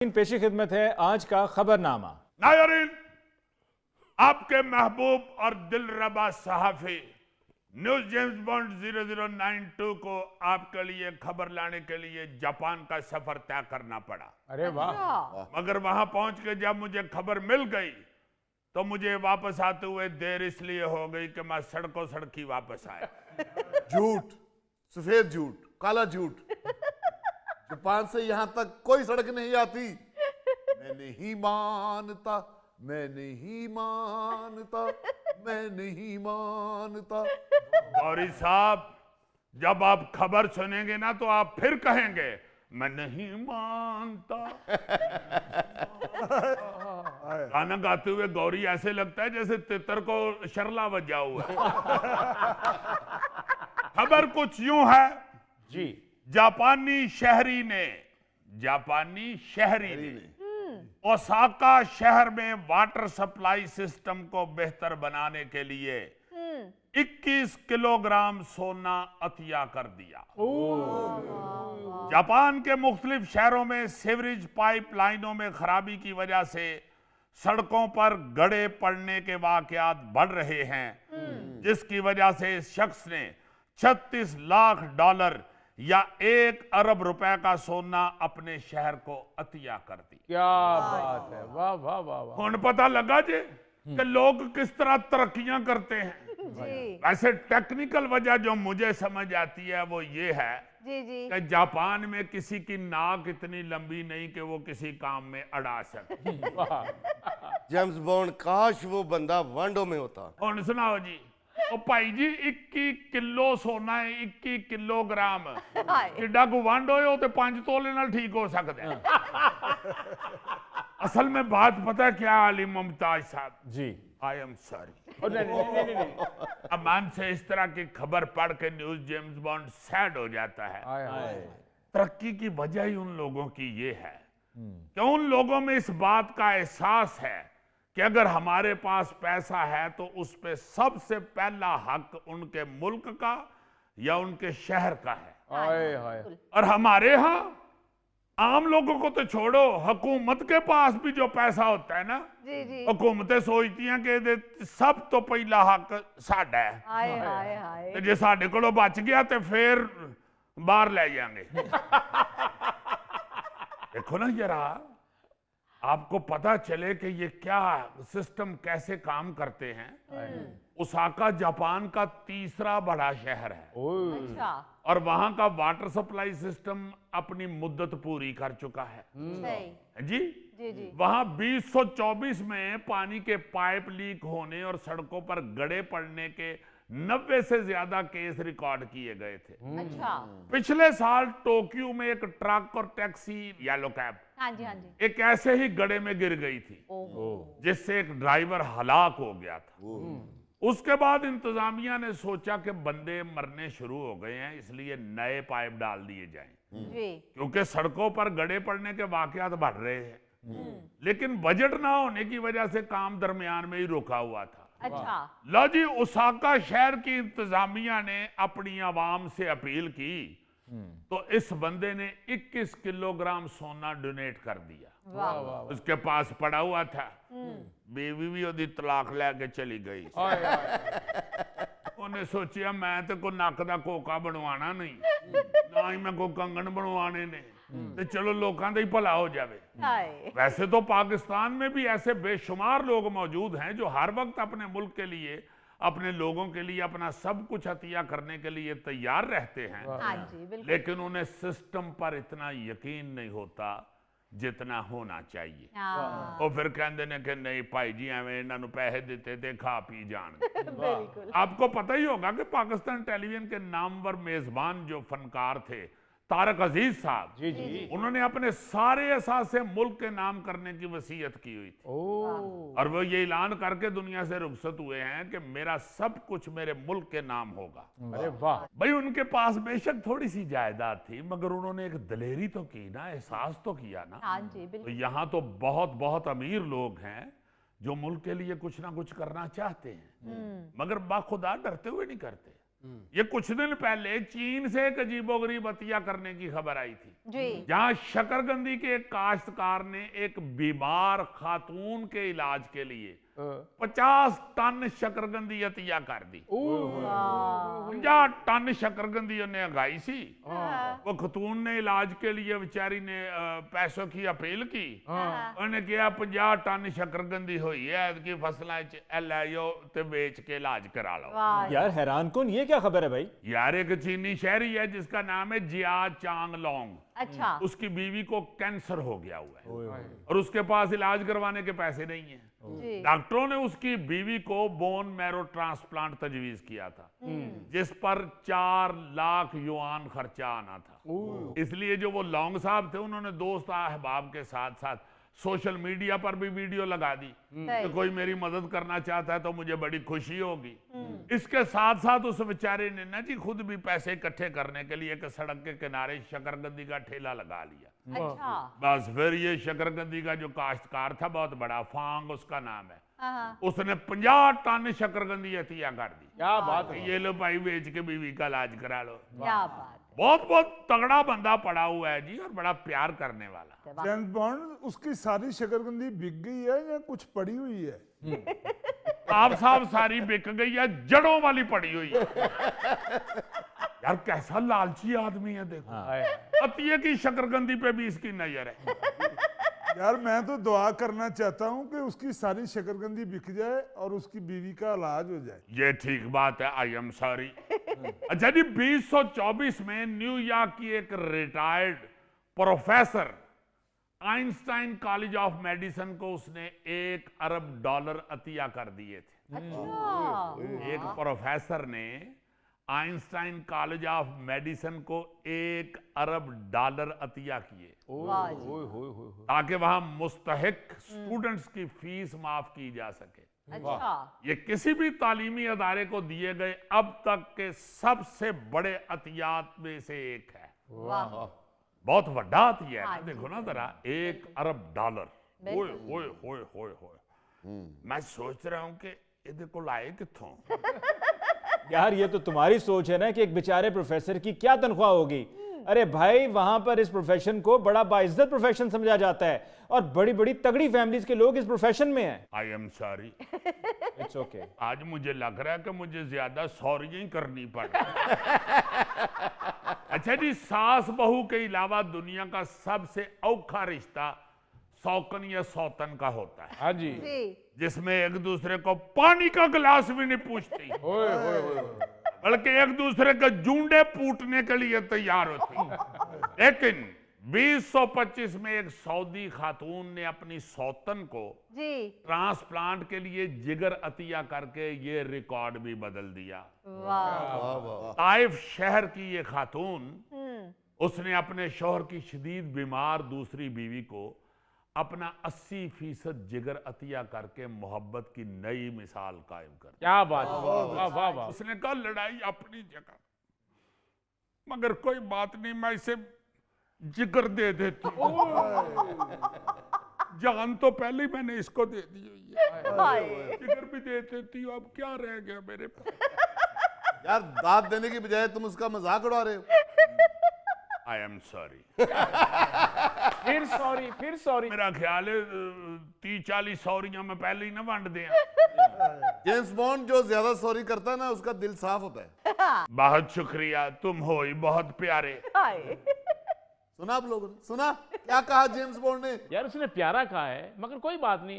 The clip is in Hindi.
पेशी खिदमत है आज का खबरनामा। नाज़रीन, आपके महबूब और दिलरबा सहाफी न्यूज जेम्स बॉन्ड 0092 को आपके लिए खबर लाने के लिए जापान का सफर तय करना पड़ा। अरे वाह। मगर वहां पहुंच के जब मुझे खबर मिल गई तो मुझे वापस आते हुए देर इसलिए हो गई कि मैं सड़कों सड़की वापस आया। झूठ, सफेद झूठ, काला झूठ। जापान से यहां तक कोई सड़क नहीं आती। मैं नहीं मानता, मैं नहीं मानता, मैं नहीं मानता। गौरी साहब, जब आप खबर सुनेंगे ना तो आप फिर कहेंगे मैं नहीं मानता। गाना गाते हुए गौरी ऐसे लगता है जैसे तितर को शरला बजा हुआ है। खबर कुछ यूं है जी। जापानी शहरी ने ओसाका शहर में वाटर सप्लाई सिस्टम को बेहतर बनाने के लिए 21 किलोग्राम सोना अतिया कर दिया। जापान के मुख्तलिफ शहरों में सीवरेज पाइपलाइनों में खराबी की वजह से सड़कों पर गड्ढे पड़ने के वाकयात बढ़ रहे हैं, जिसकी वजह से इस शख्स ने $36 लाख या 1 अरब रुपए का सोना अपने शहर को अतिया कर दी। क्या बात है, वाह वाह वाह वाह। कौन पता लगा जी कि लोग किस तरह तरक्कियां करते हैं। वैसे टेक्निकल वजह जो मुझे समझ आती है वो ये है कि जापान में किसी की नाक इतनी लंबी नहीं कि वो किसी काम में अड़ा सके। जेम्स बॉन्ड, काश वो बंदा वांडो में होता। कौन सुनाओ जी। ओ भाई जी 21 किलो सोना है, 21 किलोग्राम किड्डा को वंड होए तो 5 तोले नाल ठीक हो सकता है। असल में बात पता है क्या अली मुमताज साहब जी। I am sorry. नहीं। अमान से इस तरह की खबर पढ़ के न्यूज जेम्स बॉन्ड सैड हो जाता है। तरक्की की वजह ही उन लोगों की ये है कि उन लोगों में इस बात का एहसास है कि अगर हमारे पास पैसा है तो उस पे सबसे पहला हक उनके मुल्क का या उनके शहर का है। और हमारे यहाँ आम लोगों को तो छोड़ो, हुकूमत के पास भी जो पैसा होता है ना, हुकूमतें सोचती हैं कि सब तो पहला हक साडा है, तो जे साडे कोलों बच गया तो फिर बाहर ले जाएंगे। देखो ना जरा, आपको पता चले कि ये क्या सिस्टम कैसे काम करते हैं। ओसाका जापान का तीसरा बड़ा शहर है और वहां का वाटर सप्लाई सिस्टम अपनी मुद्दत पूरी कर चुका है। जी। वहां 2024 में पानी के पाइप लीक होने और सड़कों पर गड्ढे पड़ने के 90 से ज्यादा केस रिकॉर्ड किए गए थे। पिछले साल टोक्यो में एक ट्रक और टैक्सी येलो कैब एक ऐसे ही गड्ढे में गिर गई थी, जिससे एक ड्राइवर हलाक हो गया था। उसके बाद इंतजामिया ने सोचा कि बंदे मरने शुरू हो गए हैं, इसलिए नए पाइप डाल दिए जाएं, क्योंकि सड़कों पर गड्ढे पड़ने के वाकयात बढ़ रहे हैं। लेकिन बजट ना होने की वजह से काम दरमियान में ही रुका हुआ था। लो जी, ओसाका शहर की इंतजामिया ने अपनी आवाम से अपील की तो इस बंदे ने 21 किलोग्राम सोना डोनेट कर दिया। उसके पास पड़ा हुआ था, बीवी भी ओदी तलाक लेके चली गई। उन्हें सोचा मैं तो कोई नक दा कोका बनवाना नहीं, ना ही मैं कोई कंगन बनवाने ने, तो चलो लोगों का ही भला हो जावे। वैसे तो पाकिस्तान में भी ऐसे बेशुमार लोग मौजूद हैं जो हर वक्त अपने मुल्क के लिए, अपने लोगों के लिए अपना सब कुछ अतिया करने के लिए तैयार रहते हैं, लेकिन उन्हें सिस्टम पर इतना यकीन नहीं होता जितना होना चाहिए। वो फिर कहते हैं कि नहीं भाई जी एवं इन्होंने पैसे देते थे खा पी जान। आपको पता ही होगा कि पाकिस्तान टेलीविजन के नामवर मेजबान जो फनकार थे तारक अजीज साहब, उन्होंने अपने सारे असासे मुल्क के नाम करने की वसीयत की हुई थी और वो ये ऐलान करके दुनिया से रुखसत हुए हैं कि मेरा सब कुछ मेरे मुल्क के नाम होगा। अरे वाह भाई, उनके पास बेशक थोड़ी सी जायदाद थी, मगर उन्होंने एक दलेरी तो की ना, एहसास तो किया ना। तो यहाँ तो बहुत बहुत अमीर लोग हैं जो मुल्क के लिए कुछ ना कुछ करना चाहते हैं, मगर बाखुदा डरते हुए नहीं करते। ये कुछ दिन पहले चीन से एक अजीबोगरीब हत्या करने की खबर आई थी, जी। जहां शकरकंदी के एक काश्तकार ने एक बीमार खातून के इलाज के लिए 50 टन शकरकंदी हत्या कर दी। 50 टन शकरकंदी उन्हें उगाई सी। वो खतून ने इलाज के लिए बेचारी ने पैसों की अपील की। उन्हें कहा 50 टन शकरकंदी हुई है कि फसलों लो ते बेच के इलाज करा लो। यार हैरान कौन, ये क्या खबर है भाई? यार एक चीनी शहरी है जिसका नाम है जिया चांग लोंग। अच्छा। उसकी बीवी को कैंसर हो गया हुआ है और उसके पास इलाज करवाने के पैसे नहीं है। जी। डॉक्टरों ने उसकी बीवी को बोन मैरो ट्रांसप्लांट तजवीज किया था, जिस पर 4 लाख युआन खर्चा आना था। इसलिए जो वो लॉन्ग साहब थे, उन्होंने दोस्त अहबाब के साथ साथ सोशल मीडिया पर भी वीडियो लगा दी कि कोई मेरी मदद करना चाहता है तो मुझे बड़ी खुशी होगी। इसके साथ साथ उस बेचारे ने ना जी खुद भी पैसे इकट्ठे करने के लिए एक सड़क के किनारे शकरकंदी का ठेला लगा लिया। अच्छा। बस फिर ये शकरकंदी का जो काश्तकार था, बहुत बड़ा फांग उसका नाम है, उसने 50 टन शकरकंदी हत्या कर दी। क्या बात है। ये लो भाई बेच के बीवी का इलाज करा लो। क्या बात। बहुत बहुत तगड़ा बंदा पड़ा हुआ है जी, और बड़ा प्यार करने वाला। जेम्स बॉन्ड, उसकी सारी शकरकंदी बिक गई है या कुछ पड़ी हुई है? आप साहब सारी बिक गई है, जड़ों वाली पड़ी हुई है। यार कैसा लालची आदमी है, देखो अतिये की शकरकंदी पे भी इसकी नजर है। यार मैं तो दुआ करना चाहता हूँ कि उसकी सारी शकरकंदी बिक जाए और उसकी बीवी का इलाज हो जाए। ये ठीक बात है, आई एम सॉरी। अच्छा जी, 2024 में न्यूयॉर्क की एक retired professor Einstein college of medicine को उसने $1 अरब अतिया कर दिए थे। अच्छा। एक प्रोफेसर ने आइंस्टाइन कॉलेज ऑफ मेडिसिन को $1 अरब अतिया किए वाह जी। ताकि वहां मुस्तहिक स्टूडेंट्स की फीस माफ की जा सके। अच्छा। ये किसी भी तालीमी अदारे को दिए गए अब तक के सबसे बड़े अतियात में से एक है। वाह। बहुत बड़ा अतिया है हाँ ना, जी। देखो ना जरा, $1 अरब। ओए होए होए होए होए। मैं सोच रहा हूं कि ये को लाए किथों। यार ये तो तुम्हारी सोच है ना कि एक बेचारे प्रोफेसर की क्या तनख्वाह होगी। अरे भाई वहां पर इस प्रोफेशन को बड़ा बाइज्जत प्रोफेशन समझा जाता है और बड़ी बड़ी तगड़ी फैमिलीज के लोग इस प्रोफेशन में हैं। I am sorry. It's okay. आज मुझे लग रहा है कि मुझे ज्यादा सॉरी ही करनी पड़ी। अच्छा जी, सास बहू के अलावा दुनिया का सबसे औखा रिश्ता सौकन या सौतन का होता है। हाँ जी। जी। जिसमें एक दूसरे को पानी का गिलास भी नहीं पूछती, ओए ओए ओए। बल्कि एक दूसरे के जूंडे पूटने के लिए तैयार होती। लेकिन 2025 में एक सऊदी खातून ने अपनी सौतन को जी। ट्रांसप्लांट के लिए जिगर अतिया करके ये रिकॉर्ड भी बदल दिया। वाह। ताइफ शहर की ये खातून, उसने अपने शौहर की शदीद बीमार दूसरी बीवी को अपना 80% जिगर अतिया करके मोहब्बत की नई मिसाल कायम कर दी। क्या बात है। वाह वाह वाह। उसने कहा लड़ाई अपनी जगह, मगर कोई बात नहीं, मैं इसे जिगर दे देती हूँ। जान तो पहले ही मैंने इसको दे दी हुई है, हाय। जिगर भी दे देती हूँ, अब क्या रह गया मेरे पास। यार दाद देने की बजाय तुम उसका मजाक उड़ा रहे हो। I am sorry. फिर सॉरी, फिर सॉरी। मेरा ख्याल है 30-40 सॉरियां मैं पहले ही ना वंड दिया। जेम्स बॉन्ड जो ज्यादा सॉरी करता है ना, उसका दिल साफ होता है। बहुत शुक्रिया, तुम हो ही बहुत प्यारे। हाय। सुना आप लोगों ने? सुना क्या कहा जेम्स बॉन्ड ने? यार उसने प्यारा कहा है, मगर कोई बात नहीं।